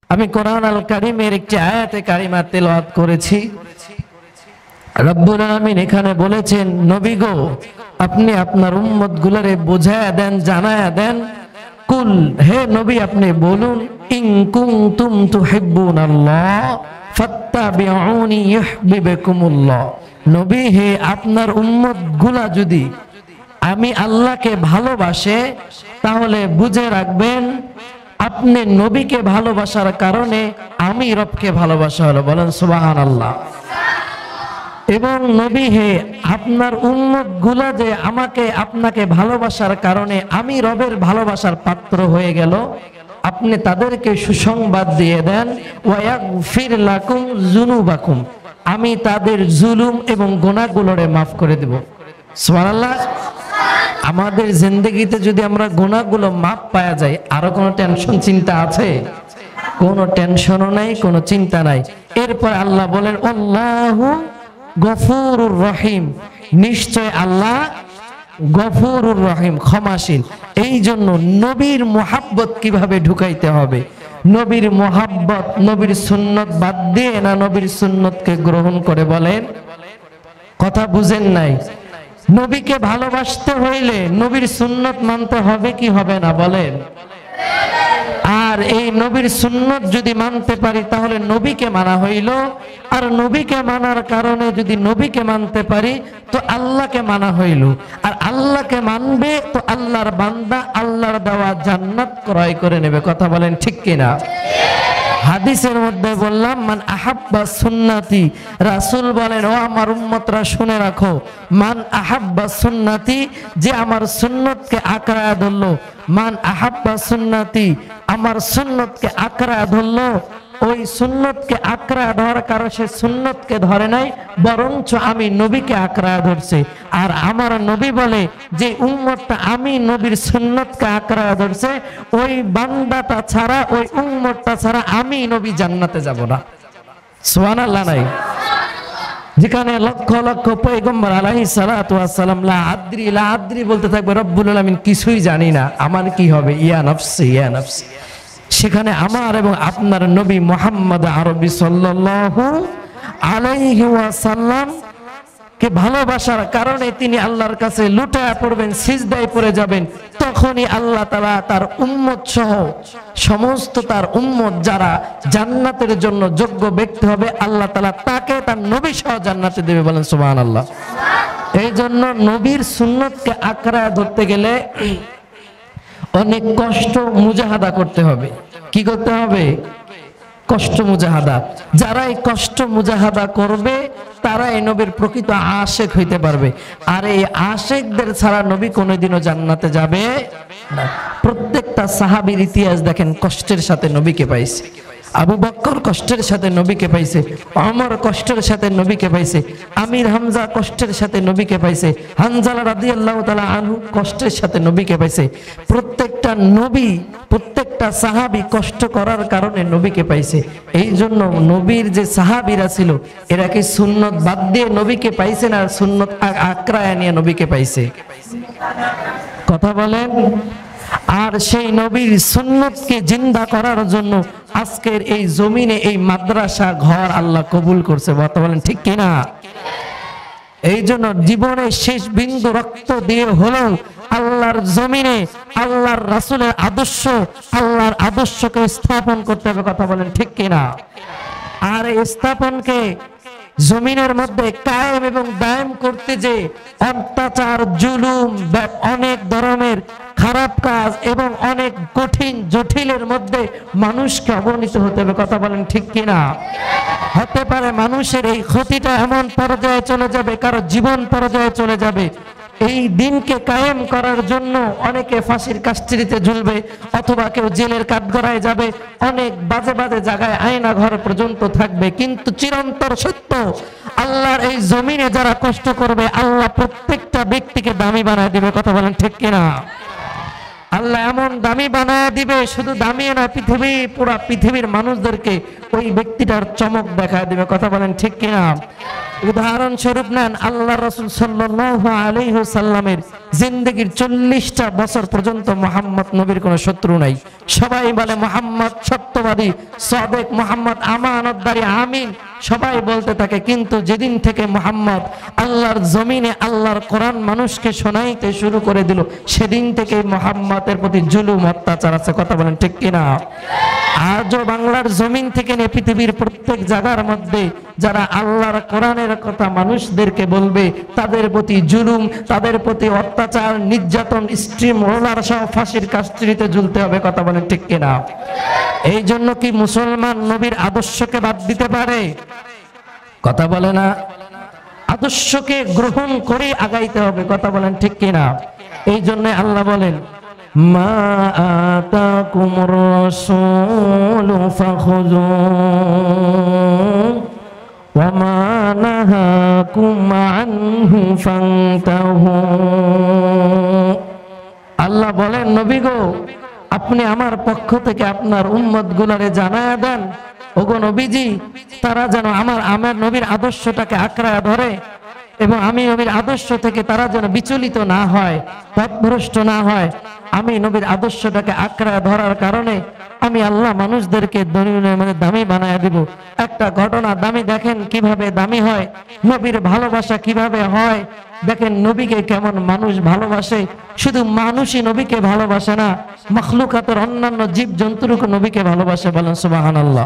আমি কোরআন আল কারীমের একটি আয়াতে কারিমা তেলাওয়াত করেছি। রব্বুল আলামিন এখানে বলেছেন, নবী গো, আপনি আপনার উম্মতগুলোরে বোঝায়া দেন, জানায়া দেন। কুল, হে নবী আপনি বলুন, ইন কুনতুম তুহিব্বুনাল্লাহ ফাত্তাবিউনি ইউহিব্বুকুমুল্লাহ। নবী হে, আপনার উম্মতগুলা যদি আমি আল্লাহকে ভালোবাসে তাহলে বুঝে রাখবেন আপনি নবীকে ভালোবাসার কারণে আমি রবকে ভালোবাসা হলো। বলেন সুবহানাল্লাহ। এবং নবী হে, আপনার উম্মত গুলা যে আমাকে আপনাকে ভালোবাসার কারণে আমি রবের ভালোবাসার পাত্র হয়ে গেল, আপনি তাদেরকে সুসংবাদ দিয়ে দেন, ওয়াগফির লাকুম যুনুবাকুম, আমি তাদের জুলুম এবং গুনাহগুলোরে মাফ করে দেব। সুবহানাল্লাহ। আমাদের জিন্দেগিতে যদি আমরা গুনাহগুলো মাফ পাওয়া যায়, আরো কোনো টেনশন চিন্তা আছে? কোনো টেনশনও নাই, কোনো চিন্তা নাই। এরপর আল্লাহ বলেন, আল্লাহু গফুরুর রহিম, নিশ্চয় আল্লাহ গফুরুর রহিম, ক্ষমাশীল। এই জন্য নবীর মুহাব্বত কিভাবে ঢুকাইতে হবে, নবীর মুহাব্বত নবীর সুন্নত বাদ দিয়ে না নবীর সুন্নতকে গ্রহণ করে, বলেন কথা বুঝেন নাই? নবীকে ভালোবাসতে হইলে নবীর সুন্নত মানতে হবে কি হবে না, বলেন? আর এই নবীর সুন্নত যদি মানতে পারি তাহলে নবীকে মানা হইল। আর নবীকে মানার কারণে যদি নবীকে মানতে পারি তো আল্লাহকে মানা হইল। আর আল্লাহকে মানবে তো আল্লাহর বান্দা আল্লাহর দেওয়া জান্নাত ক্রয় করে নেবে। কথা বলেন ঠিক কিনা? হাদিসের মধ্যে বললাম, মান আহাব্বা সুন্নতি, রাসূল বলেন, ও আমার উম্মতরা শুনে রাখো, মান আহাব্বা সুন্নতি, যে আমার সুন্নতকে আঁকড়ায় ধরলো, মান আহাব্বা সুন্নতি, আমার সুন্নতকে আঁকড়ায় ধরলো, ওই সুন্নতকে আঁকড়ায় ধরার কারণে সে সুন্নতকে ধরে নাই, বরঞ্চ আমি নবীকে আঁকড়ায় ধরছে। আর আমার নবী বলে যে উম্মতটা আমি নবীর সুন্নতকে আঁকড়ায় ধরছে, ওই বান্দাটা ছাড়া, ওই উম্মতটা ছাড়া আমি নবী জান্নাতে যাব না। সুবহানাল্লাহ নাই? যেখানে লক্ষ লক্ষ পয়গম্বর আলাইহিস সালাতু ওয়াস সালাম লা আদ্রি বলতে থাকবে, রব্বুল আলামিন কিছুই জানি না, আমার কি হবে, ইয়া নফসি ইয়া নফসি। সেখানে আমার এবং আপনার নবী মুহাম্মদ আরবি সাল্লাল্লাহু আলাইহি ওয়াসাল্লাম কে ভালোবাসার কারণে তিনি আল্লাহর কাছে লুটায়া পড়বেন, সিজদায় পড়ে যাবেন। তখনই আল্লাহ তাআলা তার উম্মত সহ সমস্ত তার উম্মত যারা জান্নাতের জন্য যোগ্য ব্যক্তি হবে, আল্লাহ তাআলা তাকে তার নবী সহ জান্নাতে দেবে। বলেন সুবহানাল্লাহ। এই জন্য নবীর সুন্নতকে আঁকড়ায় ধরতে গেলে অনেক কষ্ট মুজাহাদা করতে হবে। কি করতে হবে? কষ্ট মুজাহাদা। যারা এই কষ্ট মুজাহাদা করবে তারা এই নবীর প্রকৃত আশেক হইতে পারবে। আর এই আশেকদের ছাড়া নবী কোনোদিনও জান্নাতে যাবে না। প্রত্যেকটা সাহাবীর ইতিহাস দেখেন, কষ্টের সাথে নবীকে পাইছে। আবু বকর কষ্টের সাথে নবীকে পাইছে, ওমর কষ্টের সাথে নবীকে পাইছে, আমির হামজা কষ্টের সাথে নবীকে পাইছে, হানজালা রাদিয়াল্লাহু তাআলা আনহু কষ্টের সাথে নবীকে পাইছে। প্রত্যেকটা নবী, প্রত্যেকটা সাহাবী কষ্ট করার কারণে নবীকে পাইছে। এই জন্য নবীর যে সাহাবীরা ছিল এরা কি সুন্নত বাদ দিয়ে নবীকে পাইছে না সুন্নত আঁকড়ায় নিয়ে নবীকে পাইছে? কথা বলেন। আর সেই নবীর সুন্নতকে জিন্দা করার জন্য আজকের এই জমিনে এই মাদ্রাসা ঘর আল্লাহ কবুল করছে। বলেন ঠিক কিনা? এই জন্য জীবনের শেষ বিন্দু রক্ত দিয়ে হলেও আল্লাহর জমিনে আল্লাহর রাসূলের আদর্শ, আল্লাহর আদর্শকে স্থাপন করতে হবে। কথা বলেন ঠিক কিনা? আর এই স্থাপনকে জমিনের মধ্যে কায়েম এবং দায়েম করতে যে অত্যাচার, জুলুম, অনেক ধরনের খারাপ কাজ এবং অনেক কঠিন জটিলের মধ্যে মানুষকে অবনীত হতে হবে। কথা বলেন ঠিক কিনা? হতে পারে মানুষের এই ক্ষতিটা এমন পর্যায়ে চলে যাবে, কারো জীবন পর্যায়ে চলে যাবে। এই দিনকে কায়েম করার জন্য অনেকে ফাঁসির কাস্ট্রিতে ঝুলবে, অথবা কেউ জেলের কাঠগড়ায় যাবে, অনেক বাজে বাজে জায়গায় আয়না ঘর পর্যন্ত থাকবে। কিন্তু চিরন্তর সত্য, আল্লাহর এই জমিনে যারা কষ্ট করবে আল্লাহ প্রত্যেকটা ব্যক্তিকে দামি বানায় দিবে। কথা বলেন ঠিক কিনা? আল্লাহ এমন দামি বানায় দিবে, শুধু দামি না, পুরা পৃথিবীর মানুষদেরকে ওই ব্যক্তিটার চমক দেখায় দিবে। কথা বলেন ঠিক কিনা? উদাহরণস্বরূপ নেন, আল্লাহ রাসূল সাল্লাল্লাহু আলাইহি ওয়াসাল্লামের জিন্দেগীর 40টা বছর পর্যন্ত মুহাম্মদ নবীর কোনো শত্রু নাই। সবাই বলে মুহাম্মদ সত্যবাদী, সাদেক, মুহাম্মদ আমানতদারি, আমিন, সবাই বলতে থাকে। কিন্তু যেদিন থেকে মুহাম্মদ আল্লাহর জমিনে আল্লাহর কোরআন মানুষকে শোনাইতে শুরু করে দিল, সেদিন থেকে মুহাম্মদের প্রতি জুলুম, অত্যাচার আছে। কথা বলেন ঠিক কিনা? আজও বাংলার জমিন থেকে নিয়ে পৃথিবীর প্রত্যেক জায়গার মধ্যে যারা আল্লাহর কোরআনের কথা মানুষদেরকে বলবে, তাদের প্রতি জুলুম, তাদের প্রতি অত্যাচার, নির্যাতন, স্ট্রিম রোলার সহ ফাঁসির কাস্ট্রিতে ঝুলতে হবে। কথা বলেন ঠিক কিনা? এই জন্য কি মুসলমান নবীর আদর্শকে বাদ দিতে পারে? কথা বলে না। আদর্শকে গ্রহণ করে আগাইতে হবে। কথা বলেন ঠিক কিনা? এই জন্য আল্লাহ বলেন, মা আতাকুমুর রাসূলু ফাখুযুহু ওয়া মা নাহাকুম আনহু ফান্তাহু। আল্লাহ বলেন, নবী গো, আপনি আমার পক্ষ থেকে আপনার উম্মত গুলারে জানায়া দেন, ওগো নবীজি, তারা যেন আমার নবীর আদর্শটাকে আঁকড়ায় ধরে, এবং আমি নবীর আদর্শ থেকে তারা যেন বিচলিত না হয়, পথভ্রষ্ট না হয়। আমি নবীর আদর্শটাকে আঁকড়ায় ধরার কারণে আমি আল্লাহ মানুষদেরকে দুনিয়ার মধ্যে দামি বানায় দিব। একটা ঘটনা দামি, দেখেন কিভাবে দামি হয়, নবীর ভালোবাসা কিভাবে হয়। দেখেন নবীকে কেমন মানুষ ভালোবাসে। শুধু মানুষই নবীকে ভালোবাসে না, মাখলুকাতের অন্যান্য জীব জন্তুরও নবীকে ভালোবাসে। বলেন সুবহানাল্লাহ।